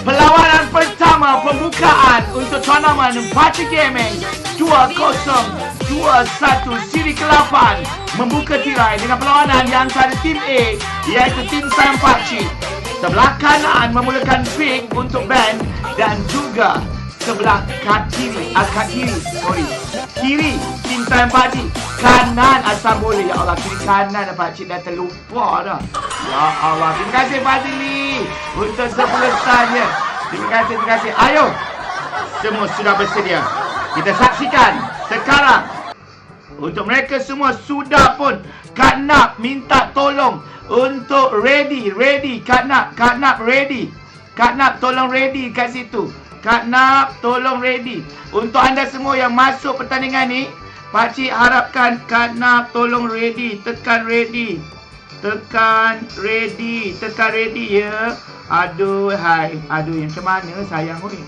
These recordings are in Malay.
Perlawanan pertama pembukaan untuk tournament Pakcik Gaming 2021 siri ke-8 membuka tirai dengan perlawanan di antara tim A iaitu tim Sayang Pakcik. Sebelah kanan memulakan pick untuk Ben dan juga sebelah kiri tim Sayang Pakcik. Kanan asal boleh. Ya Allah, kiri kanan Pakcik dah terlupa dah. Ya Allah, terima kasih Pakcik Lee untuk sepulusannya. Terima kasih. Ayo, semua sudah bersedia. Kita saksikan sekarang. Untuk mereka semua sudah pun, Kak Nap minta tolong untuk ready. Kak Nap ready. Kak Nap tolong ready kat situ. Kak Nap tolong ready. Untuk anda semua yang masuk pertandingan ni, Pakcik harapkan Kak Nap tolong ready. Tekan ready ya. Aduh macam mana sayang oi.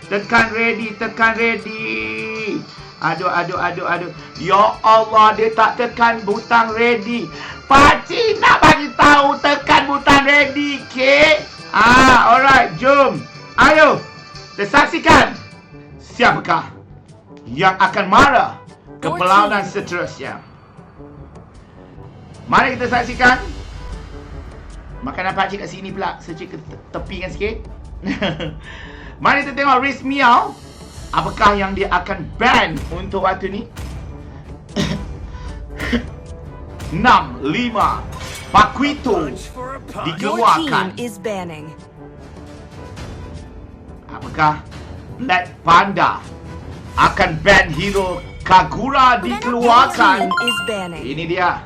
Tekan ready. Aduh. Ya Allah, dia tak tekan butang ready. Pakcik nak bagi tahu tekan butang ready, okay? Alright, jom. Ayo, kita saksikan siapakah yang akan marah ke perlawanan seterusnya. Mari kita saksikan. Makanan Pakcik kat sini pula. Secik ke tepi kan sikit. Mari kita tengok Riz Miao. Apakah yang dia akan ban untuk waktu ni? 6-5 Paquito dikeluarkan. Apakah Black Panda akan ban hero Kagura dikeluarkan? Ini dia.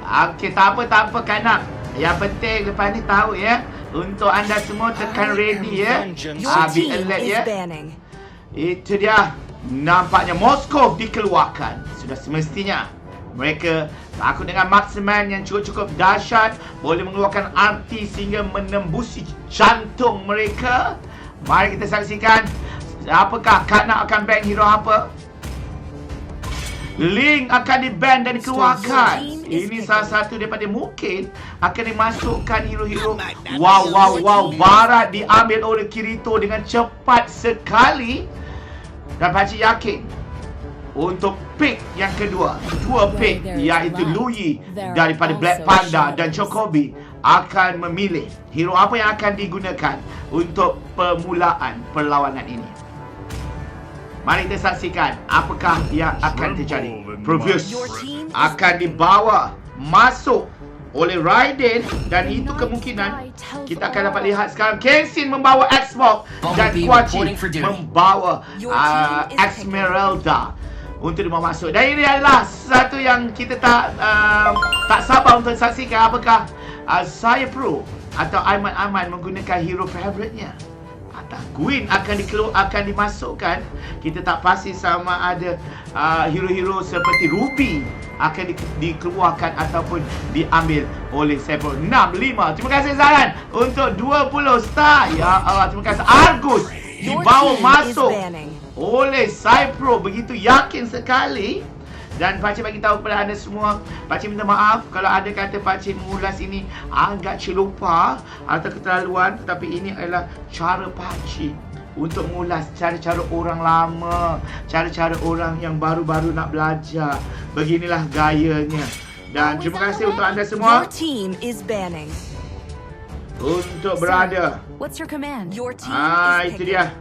Okey, tak apa Kanak. Yang penting lepas ni tahu ya. Untuk anda semua tekan ready ya. Be alert ya. Itu dia. Nampaknya Moskov dikeluarkan. Sudah semestinya. Mereka takut dengan marksman yang cukup dahsyat. Boleh mengeluarkan arti sehingga menembusi jantung mereka. Mari kita saksikan. Apakah Kanak akan ban hero apa? Link akan di-ban dan dikeluarkan. Ini salah satu daripada mungkin akan dimasukkan hero-hero. Wow. Barat diambil oleh Kirito dengan cepat sekali. Dan Pakcik yakin untuk pick yang kedua, dua pick iaitu Luyi daripada Black Panda dan Chocobi akan memilih hero apa yang akan digunakan untuk permulaan perlawanan ini. Mari kita saksikan apakah yang akan terjadi. Provius akan dibawa masuk oleh Raiden dan itu kemungkinan kita akan dapat lihat sekarang. Kenshin membawa Xbox dan Quachi membawa Esmeralda untuk dibawa masuk. Dan ini adalah satu yang kita tak sabar untuk saksikan. Apakah saya Pro atau Aiman menggunakan hero favoritnya. Queen akan dimasukkan. Kita tak pasti sama ada hero-hero seperti Ruby akan dikeluarkan ataupun diambil oleh Sepro. 6-5. Terima kasih Zaran untuk 20 star. Ya Allah, terima kasih. Argus dibawa masuk oleh Cypro. Begitu yakin sekali. Dan Pakcik bagi tahu kepada anda semua, Pakcik minta maaf kalau ada kata Pakcik mengulas ini agak celupa atau keterlaluan, tetapi ini adalah cara Pakcik untuk mengulas cara-cara orang lama, cara-cara orang yang baru-baru nak belajar. Beginilah gayanya. Dan terima kasih untuk anda semua untuk berada. Itu dia.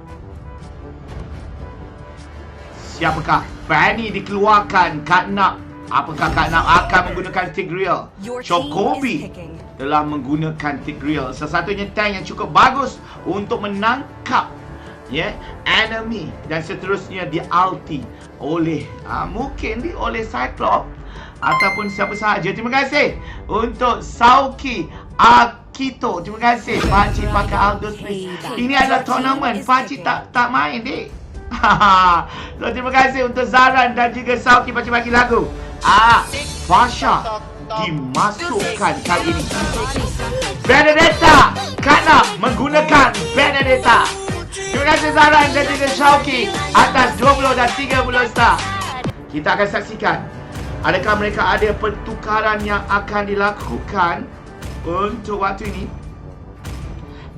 Siapakah? Fanny dikeluarkan. Kak Nap. Apakah Kak Nap akan menggunakan Tigreal? Chocobi telah menggunakan Tigreal. Sesatunya tank yang cukup bagus untuk menangkap enemy. Dan seterusnya di ulti oleh mungkin oleh Cyclops ataupun siapa sahaja. Terima kasih untuk Sauki Akito. Terima kasih Pakcik pakai Aldous please. Ini adalah tournament. Pakcik tak main dik. So, terima kasih untuk Zaran dan juga Sauki Pakcik bagi lagu. Fasha dimasukkan kali ini. Benedetta Kana menggunakan Benedetta. Terima kasih Zaran dan juga Sauki atas 20 dan 30 star. Kita akan saksikan adakah mereka ada pertukaran yang akan dilakukan untuk waktu ini.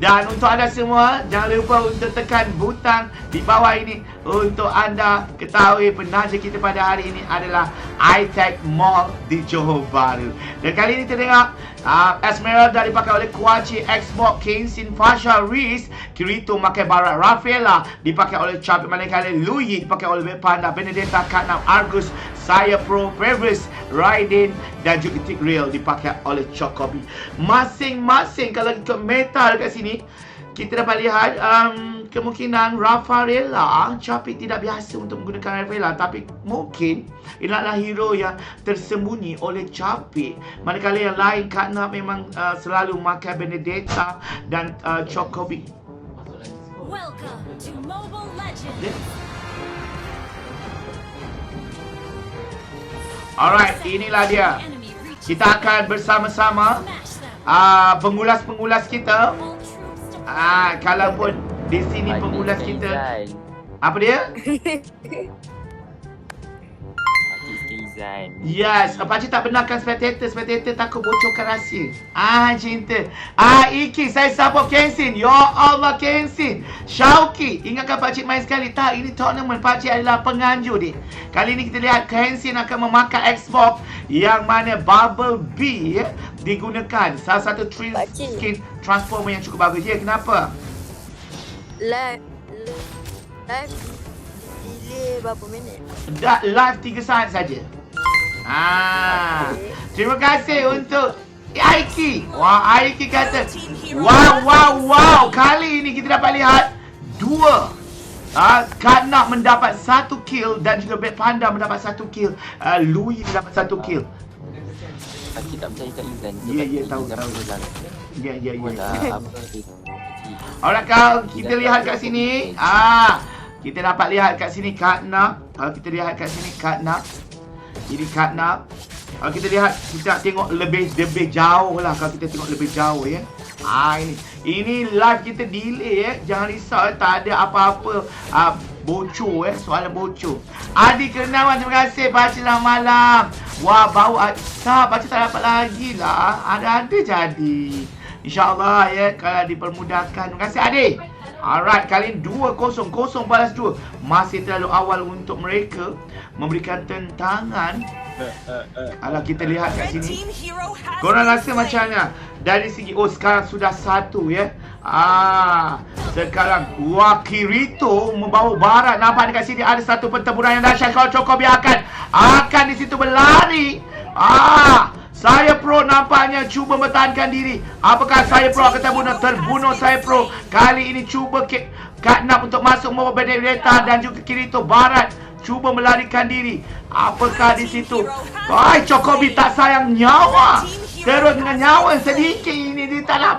Dan untuk anda semua, jangan lupa untuk tekan butang di bawah ini untuk anda ketahui penaja kita pada hari ini adalah iTech Mall di Johor Bahru. Dan kali ini kita tengok Esmeralda dipakai oleh Kuaci, Xbox, Kenshin, Fasha, Reese, Kirito pakai Barat, Rafaela dipakai oleh Chapit, manakala Louis dipakai oleh Beb Panda, Benedetta, Katnam, Argus, Saya Pro, Fevris, Raiden dan juga Tick Real dipakai oleh Chocobi. Masing-masing kalau ikut meta dekat sini, kita dapat lihat kemungkinan Rafaela, Chapit tidak biasa untuk menggunakan Rafaela, tapi mungkin ini adalah hero yang tersembunyi oleh Chapit. Manakala yang lain, Katna memang selalu memakai Benedetta dan Chocobi. Welcome to Mobile Legends. Alright, inilah dia. Kita akan bersama-sama pengulas-pengulas kita. Kalaupun di sini pengulas kita. Apa dia? Yes, Pakcik tak benarkan spectator takut bocorkan rahsia. Cinta. Iki, saya support Kenshin. Ya Allah, Kenshin. Shauki, ingatkan Pakcik main sekali. Tak, ini tournament. Pakcik adalah penganjur dia. Kali ini kita lihat Kenshin akan memakai Xbox yang mana Bubble Bee digunakan. Salah satu skin transformer yang cukup bagus. Ya, kenapa? Live delay berapa minit? Live 3 saat saja. Terima kasih untuk Aiki. Wah, Aiki kata wow. Kali ini kita dapat lihat dua. Katna mendapat 1 kill dan juga Beb Panda mendapat 1 kill. Louis mendapat 1 kill. Pakcik tak percaya kat Izan. Ya, tahu. Ya. Alright, kalau kita lihat kat sini, kita dapat lihat kat sini Katna. Kalau kita lihat kat sini Katna. Ini Katna. Kalau kita lihat, kita tengok lebih jauh lah. Kalau kita tengok lebih jauh ya. Ini live kita delay ya. Jangan risau tak ada apa-apa bocor soalan bocor. Adi Kenawan, terima kasih. Baca lah malam. Wah, bau tak, baca tak dapat lagi lah. Ada jadi. InsyaAllah ya, kalau dipermudahkan. Terima kasih Adi. Alright, kali ini 2-0 balas 2. Masih terlalu awal untuk mereka memberikan tentangan. Kalau kita lihat kat sini, korang rasa macam mana? Dari segi, sekarang sudah 1 ya. Sekarang Kirito membawa barat. Nampak dekat sini ada satu pertempuran yang dahsyat. Kalau Chocobi akan di situ berlari. Saya Pro nampaknya cuba bertahankan diri. Apakah Saya Pro akan terbunuh Saya Pro? Kali ini cuba Katnam untuk masuk membawa Benedetta dan juga Kirito Barat cuba melarikan diri. Apakah di situ? Chocobi tak sayang nyawa. Terus dengan nyawa sedikit ini dia tak nak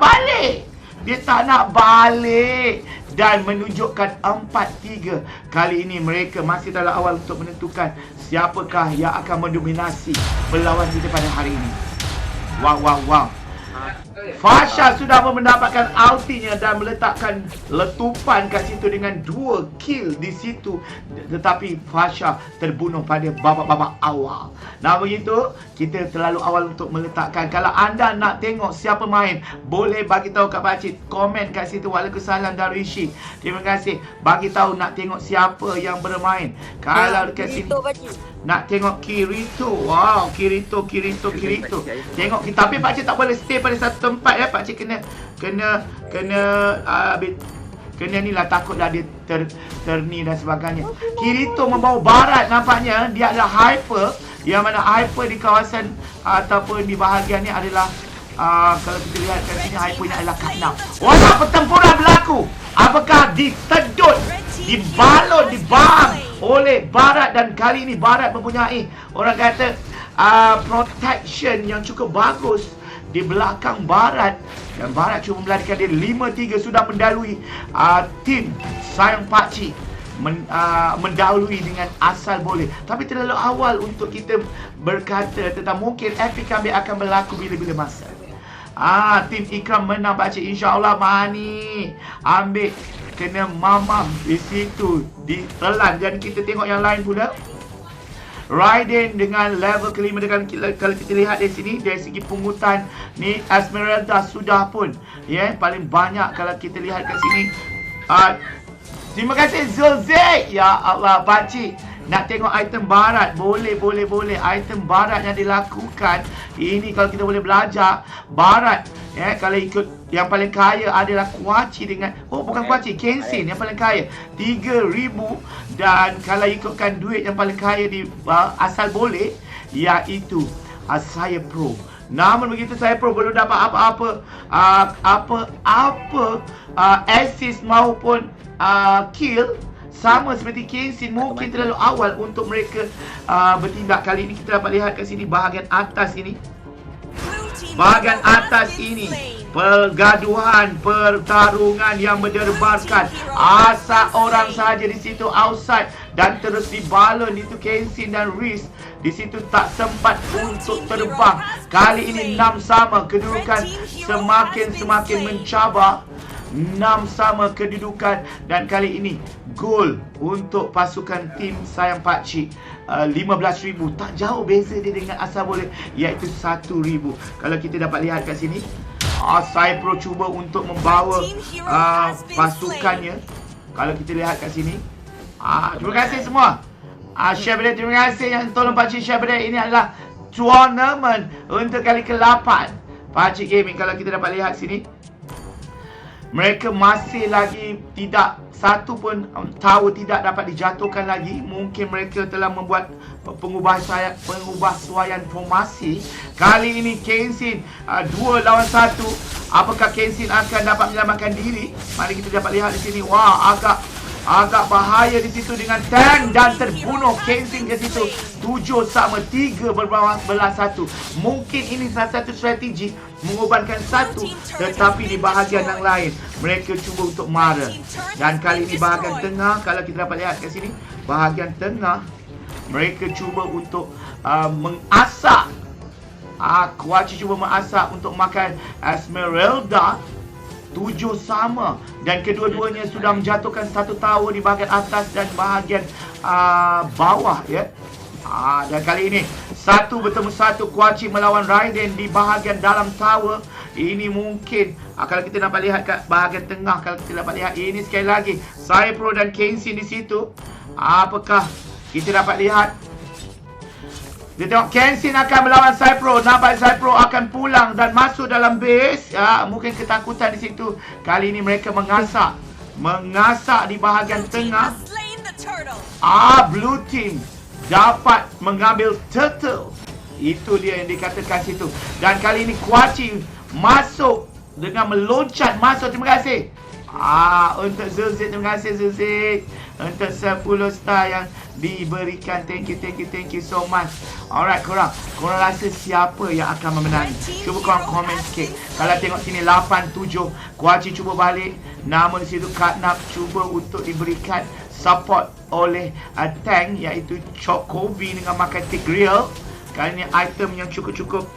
balik. Dan menunjukkan 4-3. Kali ini mereka masih dalam awal untuk menentukan siapakah yang akan mendominasi berlawan kita pada hari ini. Wow. Fasha sudah mendapatkan ultinya dan meletakkan letupan kat situ dengan 2 kill di situ. Tetapi Fasha terbunuh pada babak-babak awal. Nah begitu, kita terlalu awal untuk meletakkan. Kalau anda nak tengok siapa main, boleh bagi tahu kat Pakcik. Komen kat situ. Waalaikumsalam Darwishi. Terima kasih. Bagi tahu nak tengok siapa yang bermain. Kalau dekat sini nak tengok Kirito. Wow, Kirito. Tengok kita. Tapi Pakcik tak boleh stay pada satu tempat ya. Pakcik kena ni lah, takutlah dia terni dan sebagainya. Kirito membawa barat, nampaknya dia adalah hyper. Yang mana hyper di kawasan ataupun di bahagian ni adalah kalau kita lihat kat sini, hypernya adalah Katnam. Wah, pertempuran berlaku. Apakah ditedut, dibalon, dibam oleh barat. Dan kali ini barat mempunyai, orang kata, protection yang cukup bagus di belakang barat. Dan barat cuma melarikan dia 5-3. Sudah mendahului tim Sayang Pakcik. Mendahului dengan asal boleh. Tapi terlalu awal untuk kita berkata tentang mungkin epic comeback akan berlaku bila-bila masa. Tim Ikram menang Pakcik. InsyaAllah Mani ambil kena mamam di situ, ditelan. Dan kita tengok yang lain pula. Raiden dengan level kelima. Dengan kalau kita lihat di sini dari segi pungutan ni, Esmeralda sudah pun paling banyak kalau kita lihat kat sini. Terima kasih Zulzik. Ya Allah, pakcik nak tengok item barat. Boleh. Item barat yang dilakukan ini, kalau kita boleh belajar barat, kalau ikut yang paling kaya adalah Kuaci dengan bukan Kuaci, Kenshin yang paling kaya 3,000. Dan kalau ikutkan duit yang paling kaya di asal boleh, iaitu saya Pro. Namun begitu, saya Pro belum dapat apa-apa assist maupun kill. Sama seperti Kenshin, mungkin terlalu awal untuk mereka bertindak. Kali ini kita dapat lihat kat sini bahagian atas ini. Bahagian atas ini, pergaduhan, pertarungan yang menderbarkan. Asal orang saja di situ outside dan terus dibalon itu Kenshin dan Riz. Di situ tak sempat untuk terbang. Kali ini 6 sama, kedudukan semakin mencabar. 6 sama kedudukan, dan kali ini gol untuk pasukan tim Sayang Pakcik. 15,000, tak jauh beza dia dengan asal boleh, iaitu 1,000. Kalau kita dapat lihat kat sini, Saya Pro cuba untuk membawa pasukannya. Kalau kita lihat kat sini, terima kasih semua. Syabri, terima kasih yang tolong Pakcik Syabri. Ini adalah tournament untuk kali ke-8 Pakcik Gaming. Kalau kita dapat lihat sini, mereka masih lagi tidak satu pun tower tidak dapat dijatuhkan lagi. Mungkin mereka telah membuat pengubahsuaian formasi. Kali ini Kenshin 2 lawan 1. Apakah Kenshin akan dapat menyelamatkan diri? Mari kita dapat lihat di sini. Wah, agak bahaya di situ dengan tank, dan terbunuh Kenshin ke situ. 7 sama 3 belas 1. Mungkin ini salah satu strategi mengorbankan satu, tetapi di bahagian yang lain mereka cuba untuk marah. Dan kali ini bahagian tengah, kalau kita dapat lihat kat sini, bahagian tengah mereka cuba untuk mengasak. Kuaci cuba mengasak untuk makan Esmeralda. 7 sama, dan kedua-duanya sudah menjatuhkan satu tower di bahagian atas dan bahagian bawah, dan kali ini 1 bertemu 1, Kuaci melawan Raiden di bahagian dalam tower. Ini mungkin kalau kita dapat lihat kat bahagian tengah, kalau kita dapat lihat ini sekali lagi Saya Pro dan Kenshin di situ. Apakah kita dapat lihat? Dia tengok Kenshin akan melawan Saya Pro. Nampak Saya Pro akan pulang dan masuk dalam base. Mungkin ketakutan di situ. Kali ini mereka mengasak di bahagian tengah. Blue team dapat mengambil turtle. Itu dia yang dikatakan situ. Dan kali ini Kuaci masuk dengan meloncat masuk. Terima kasih untuk Zulzik. Terima kasih Zulzik untuk 10 star yang diberikan. Thank you so much. Alright, korang rasa siapa yang akan memenangi? Cuba korang komen sikit. Kalau tengok sini 8-7, Kuaci cuba balik. Namun di situ Katnap cuba untuk diberikan support oleh tank, iaitu Chocobi dengan makan Tigreal. Kali ini item yang cukup.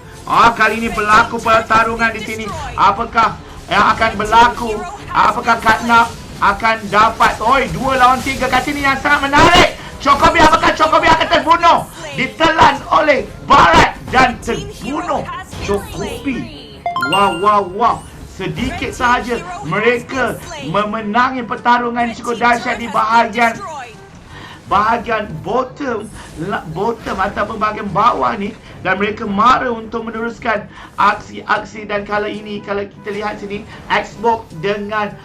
Kali ini berlaku pertarungan di sini. Apakah yang akan berlaku? Apakah Katnap akan dapat 2 lawan 3 kat sini yang sangat menarik. Chocobi, apakah Chocobi akan terbunuh? Ditelan oleh Barat dan terbunuh Chocobi. Wow. Sedikit sahaja mereka memenangi pertarungan cukup dahsyat di bahagian bottom ataupun bahagian bawah ni, dan mereka mara untuk meneruskan aksi-aksi. Dan kalau kita lihat sini, Xbox dengan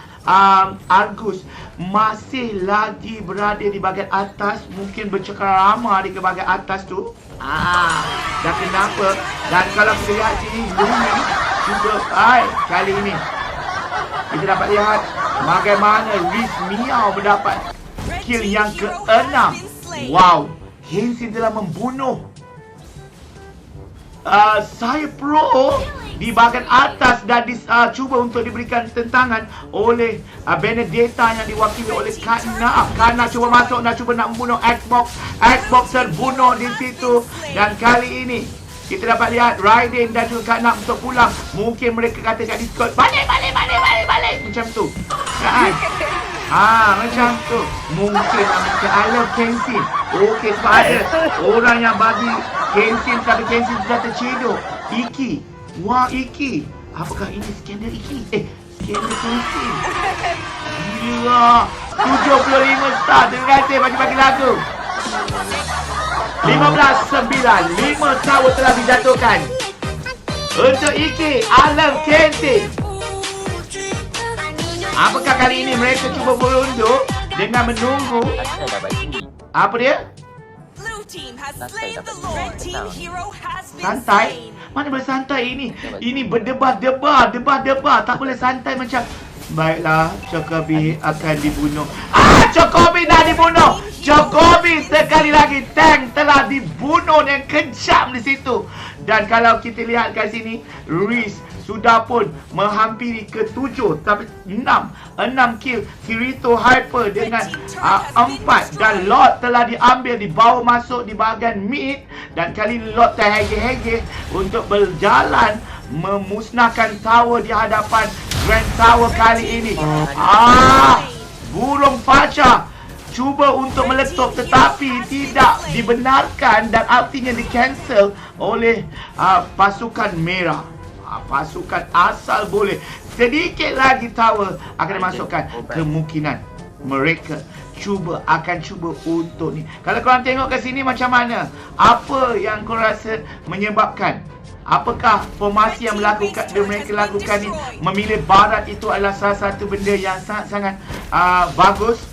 Argus masih lagi berada di bahagian atas. Mungkin bercakap-ramah di bahagian atas tu. Dan kenapa? Dan kalau kita lihat sini, Lumi juga kali ini kita dapat lihat bagaimana Riz Miao mendapat kill yang ke-6. Wow, Kenshin telah membunuh Saya Pro di bahagian atas, dan cuba untuk diberikan tentangan oleh Benedetta yang diwakili oleh Katnap. Katnap cuba masuk dan cuba nak membunuh Xbox. Xbox terbunuh di situ. Dan kali ini kita dapat lihat Raiden dan juga Katnap untuk pulang. Mungkin mereka kata kat Discord, balik macam tu. Macam tu. Mungkin I love Kenshin. Okey, sebab ada orang yang bagi Kenshin tapi Kenshin sudah tercedok. Iki. Wah, Iki. Apakah ini skandal Iki? Skandal Kenshin. Gila. 75 star. Terima kasih bagi-bagi lagu. 15-9. 5 tower telah dijatuhkan. Untuk Iki, I love Kenshin. Apakah kali ini mereka cuba berundur dengan menunggu? Asal dapat sini. Apa dia? Blue team has slain the Lord. Red team hero has been Santai? slain. Mana boleh santai ini? Ini berdebar-debar, debar-debar. Tak boleh santai macam baiklah, Jokowi akan dibunuh. Jokowi dah dibunuh. Jokowi sekali lagi tank telah dibunuh dengan kejam di situ. Dan kalau kita lihat kat sini, Riz sudah pun menghampiri ke-7 tapi 6 kill. Kirito Hyper dengan 4 dan Lord telah diambil, dibawa masuk di bahagian mid. Dan kali ini Lord terhege-hege untuk berjalan memusnahkan tower di hadapan Grand Tower kali ini. Burung Faca cuba untuk meletup tetapi tidak dibenarkan dan artinya di cancel oleh pasukan merah. Pasukan asal boleh. Sedikit lagi tower akan dimasukkan. Kemungkinan mereka akan cuba untuk ni. Kalau korang tengok ke sini macam mana? Apa yang korang rasa menyebabkan? Apakah formasi yang mereka lakukan ni? Memilih barat itu adalah salah satu benda yang sangat-sangat bagus.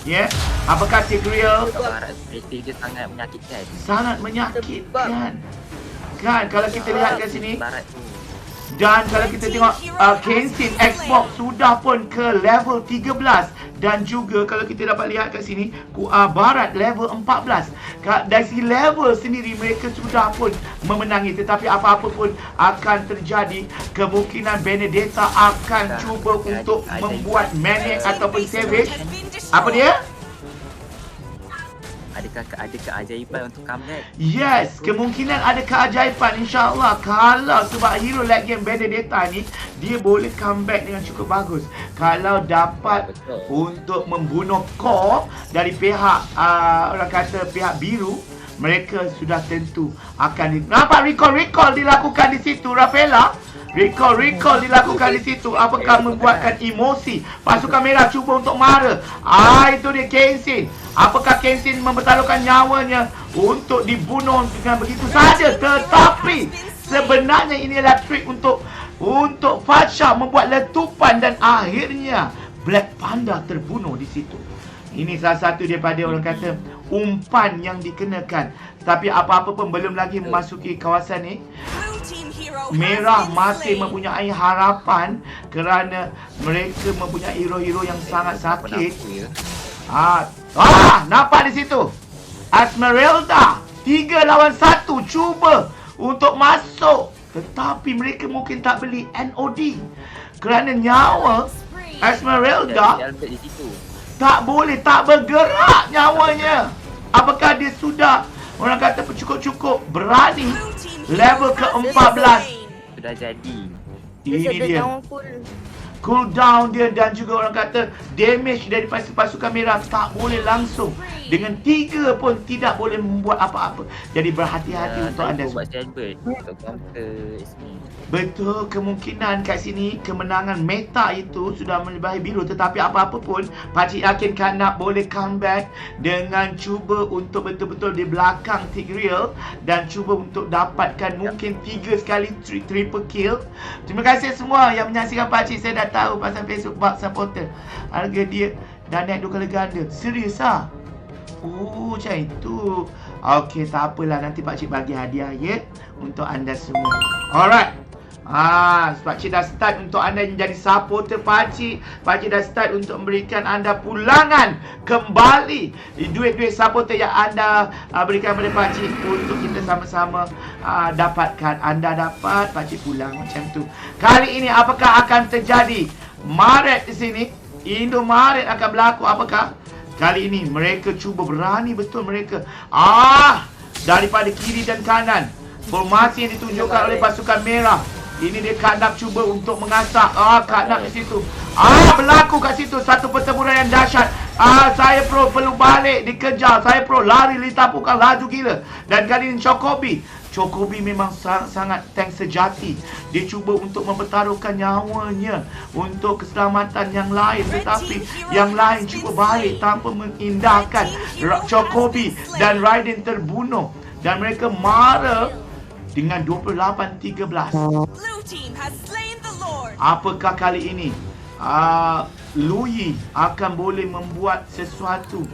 Ya, apakah Tigreal? Barat strategi dia sangat menyakitkan. Sangat menyakitkan. Kan kalau kita lihat kat sini. Barat tu. Dan kalau kita tengok Kenshin Xbox sudah pun ke level 13. Dan juga kalau kita dapat lihat kat sini barat level 14. Dari segi level sendiri mereka sudah pun memenangi. Tetapi apa-apa pun akan terjadi. Kemungkinan Benedetta akan cuba untuk membuat manic ataupun savage. Apa dia? Adakah ada keajaiban untuk comeback? Yes, kemungkinan ada keajaiban insyaAllah. Kalau sebab hero late game Benedetta ni, dia boleh comeback dengan cukup bagus. Kalau dapat untuk membunuh core dari pihak orang kata pihak biru, mereka sudah tentu akan nampak recall dilakukan di situ. Rafaela, recall dilakukan di situ. Apakah membuatkan emosi pasukan merah cuba untuk marah. Itu dia Kenshin. Apakah Kenshin mempertaruhkan nyawanya untuk dibunuh dengan begitu saja? Tetapi sebenarnya ini adalah trik untuk Facha membuat letupan dan akhirnya Black Panda terbunuh di situ. Ini salah satu daripada orang kata umpan yang dikenakan. Tapi apa-apa pun belum lagi memasuki kawasan ni. Merah masih mempunyai harapan kerana mereka mempunyai hero-hero yang sangat sakit. Nampak di situ. Esmeralda 3 lawan 1 cuba untuk masuk. Tetapi mereka mungkin tak beli NOD. Kerana nyawa Esmeralda tak boleh, tak bergerak nyawanya. Apakah dia sudah orang kata cukup berani level ke-14? Sudah jadi. Ini dia. Cooldown dia dan juga orang kata damage dari pasukan merah tak boleh langsung. Dengan 3 pun tidak boleh membuat apa-apa. Jadi berhati-hati untuk anda semua. Betul, kemungkinan kat sini kemenangan meta itu sudah melebihi biru. Tetapi apa-apa pun Pakcik yakin Kanak boleh comeback dengan cuba untuk betul-betul di belakang Tigreal dan cuba untuk dapatkan mungkin 3 sekali triple kill. Terima kasih semua yang menyaksikan Pakcik. Saya dah tahu pasal Facebook Bug Supporter. Harga dia dah naik 2 kali ganda. Serius ah? Macam itu. Okey, tak apalah. Nanti Pakcik bagi hadiah ya untuk anda semua. Alright. Pakcik dah start untuk anda menjadi supporter Pakcik. Pakcik dah start untuk memberikan anda pulangan kembali duit-duit supporter yang anda berikan kepada Pakcik untuk kita sama-sama dapatkan. Anda dapat, Pakcik pulang macam tu. Kali ini apakah akan terjadi? Maret di sini, Indomaret akan berlaku. Apakah? Kali ini mereka cuba berani betul mereka. Daripada kiri dan kanan. Formasi yang ditunjukkan oleh pasukan merah. Ini dia Kak Nak cuba untuk mengasah. Kak Nak di situ. Berlaku kat situ satu pertempuran yang dahsyat. Saya Pro perlu balik dikejar. Saya Pro lari litapukan laju gila. Dan kali ini Chocobi memang sangat tank sejati. Dia cuba untuk mempertaruhkan nyawanya untuk keselamatan yang lain, tetapi yang lain cuba balik tanpa mengindahkan. Chocobi dan Raiden terbunuh dan mereka marah dengan 28-13. Blue team has slain the Lord. Apakah kali ini Lui akan boleh membuat sesuatu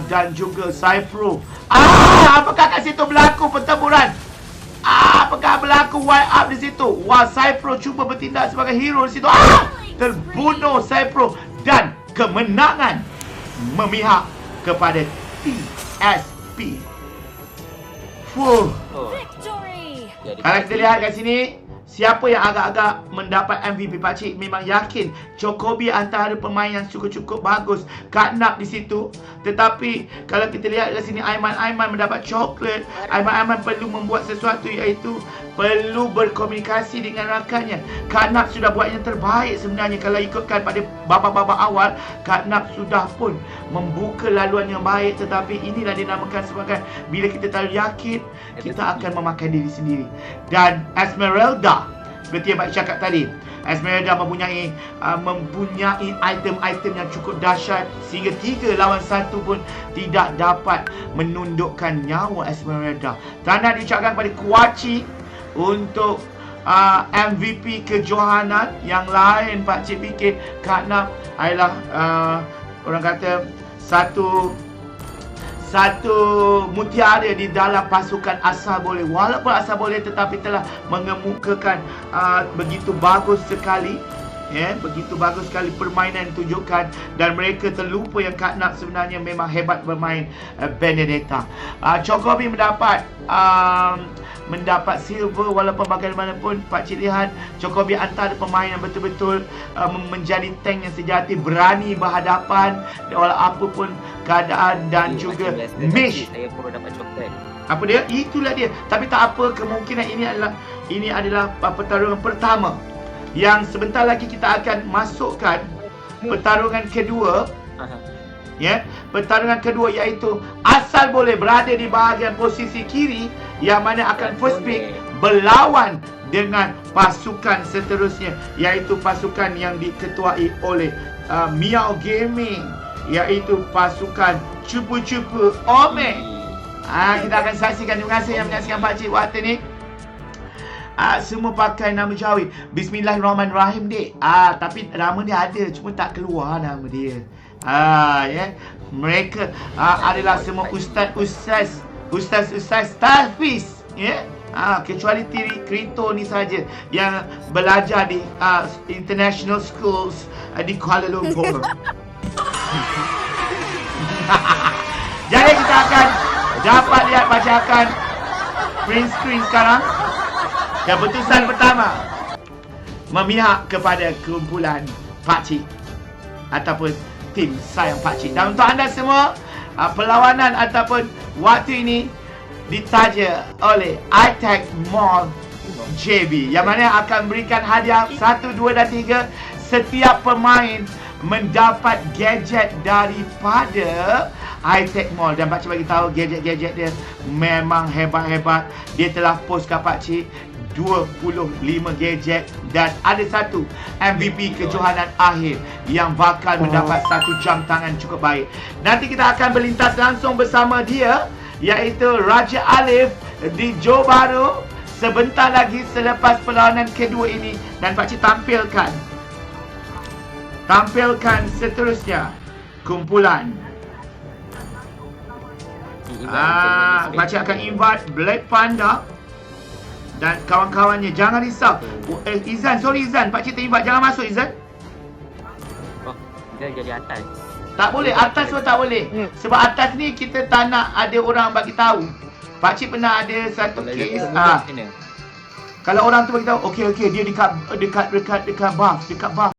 dan juga Cypro. Apakah kat situ berlaku pertempuran? Apakah berlaku wipe up di situ? Wah, Cypro cuba bertindak sebagai hero di situ. Terbunuh Cypro dan kemenangan memihak kepada TSP. Fuh. Victory! Kalau kita lihat kat sini, siapa yang agak-agak mendapat MVP pakcik memang yakin Chocobi antara pemain yang cukup bagus. Katnap di situ. Tetapi kalau kita lihat kat sini, Aiman mendapat coklat. Aiman perlu membuat sesuatu, iaitu perlu berkomunikasi dengan rakannya. Katnap sudah buat yang terbaik sebenarnya. Kalau ikutkan pada babak-babak awal, Katnap sudah pun membuka laluan yang baik. Tetapi inilah dinamakan sebagai bila kita terlalu yakin, kita akan memakan diri sendiri. Dan Esmeralda, seperti yang Pak cakap tadi, Esmeralda mempunyai item-item yang cukup dahsyat sehingga 3 lawan 1 pun tidak dapat menundukkan nyawa Esmeralda. Tahniah diucapkan kepada Kuaci untuk MVP kejohanan. Yang lain Pak Cik fikir Katnap adalah orang kata satu mutiara di dalam pasukan Asal Boleh. Walaupun Asal Boleh tetapi telah mengemukakan begitu bagus sekali, begitu bagus sekali permainan tunjukkan, dan mereka terlupa yang Katnap sebenarnya memang hebat bermain Benedetta. Chocobi mendapat silver. Walaupun bagaimanapun Pak Cik lihat Chocobi antara pemain yang betul-betul menjadi tank yang sejati, berani berhadapan walau apapun keadaan. Dan juga Mish, Saya pun dapat coklat. apa dia? Itulah dia. Tapi tak apa, kemungkinan ini adalah pertarungan pertama. Yang sebentar lagi kita akan masukkan pertarungan kedua. Pertarungan kedua iaitu Asal Boleh berada di bahagian posisi kiri, yang mana akan first pick berlawan dengan pasukan seterusnya, iaitu pasukan yang diketuai oleh Miao Gaming, iaitu pasukan Cupu-Cupu Ome. Kita akan saksikan. Terima kasih yang menyaksikan Pak Cik waktu ni. Semua pakai nama Jawi. Bismillahirrahmanirrahim, dek. Tapi nama dia ada, cuma tak keluar nama dia. Mereka adalah semua ustaz Talfiz, kecuali Krito ni saja yang belajar di international schools di Kuala Lumpur. Jadi kita akan dapat lihat bacakan print screen sekarang. Keputusan pertama memihak kepada kumpulan Pakcik ataupun tim sayang Pakcik. Dan untuk anda semua, perlawanan ataupun waktu ini ditaja oleh iTech Mall JB, yang mana akan berikan hadiah 1, 2 dan 3. Setiap pemain mendapat gadget daripada iTech Mall. Dan Pakcik bagi tahu gadget-gadget dia memang hebat-hebat. Dia telah post kat Pakcik 25 gadget, dan ada satu MVP kejohanan akhir yang bakal mendapat 1 jam tangan cukup baik. Nanti kita akan berlintas langsung bersama dia, iaitu Raja Alif di Johor Bahru sebentar lagi selepas perlawanan kedua ini. Dan Pakcik tampilkan seterusnya kumpulan. Pakcik akan invite Black Panda dan kawan-kawannya. Jangan risau. Izan, Pakcik terinvite. Jangan masuk, Izan. Dia jadi atas. Tak boleh, atas pun tak boleh. Sebab atas ni kita tak nak ada orang bagi tahu. Pakcik pernah ada satu kes. Kalau orang tu bagi tahu, okey dia dekat buff.